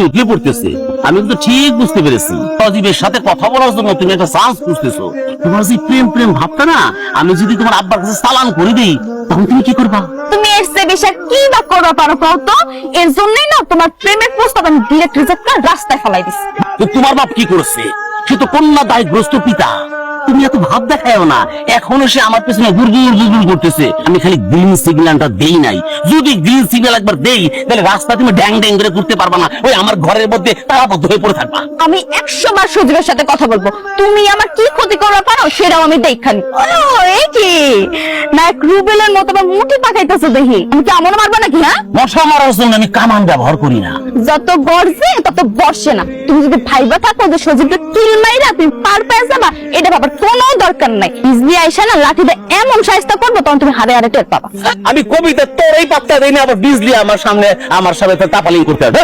উতলে পড়তেছে। আমি কিন্তু ঠিক বুঝতে পেরেছি সজীবের সাথে কথা বলার জন্য তুমি একটা চান্স খুঁজতেছো। তোমার যে প্রেম প্রেম ভাবটা না, আমি যদি তোমার আব্বার কাছে চালান করে দিই তখন তুমি কি করবা? তুমি এর চেয়ে বেশি আর কি বা করবা পারো কও তো? এর জন্যই না তোমার প্রেমের প্রস্তাব আমি ডিরেক্ট রিজেক্ট করে রাস্তায় ফেলাই দিছি। তো তোমার বাপ কি করেছে? সে তো কন্যা দায়গ্রস্ত পিতা। তুমি এত ভাব দেখায়ও না। এখনো সে আমার পেছনে গুড়গুড় করতেছে। আমি খালি গ্রিন সিগন্যালটা দেই নাই। যদি গ্রিন সিগন্যাল একবার দেই তাহলে রাস্তা তুমি ড্যাং ড্যাং করে ঘুরতে পারবা না, ওই আমার ঘরের মধ্যে তারাবদ্ধ হয়ে পড়ে থাকবা। আমি 100 বার সজীবের সাথে কথা বলবো, তুমি আমার কি ক্ষতি করবা পারো সেটাও আমি দেখানি। ও এই কি নায়ক রুবেলের মতো বা মুঠি পাকাইতেছো দেখি, আমি কি আমন মারবা নাকি? হ্যাঁ, মশা মারার জন্য আমি কামান ব্যবহার করি না। যত গর্জে তত বর্ষে না। তুমি যদি ভাইবা থাকো যে সজীবকে কিল মাইরা তুমি পার পেয়ে যাবা, এটা ভাবার কোনো দরকার নাই। ইজলি আইসা না লাঠিতে এমন সাইজটা করবো তখন তুমি হারে হারে টের পাবা। আমি কবিতা তোরই পাত্তা দেই না, আবার বিজলি আমার সামনে তাপালিং করতে হবে।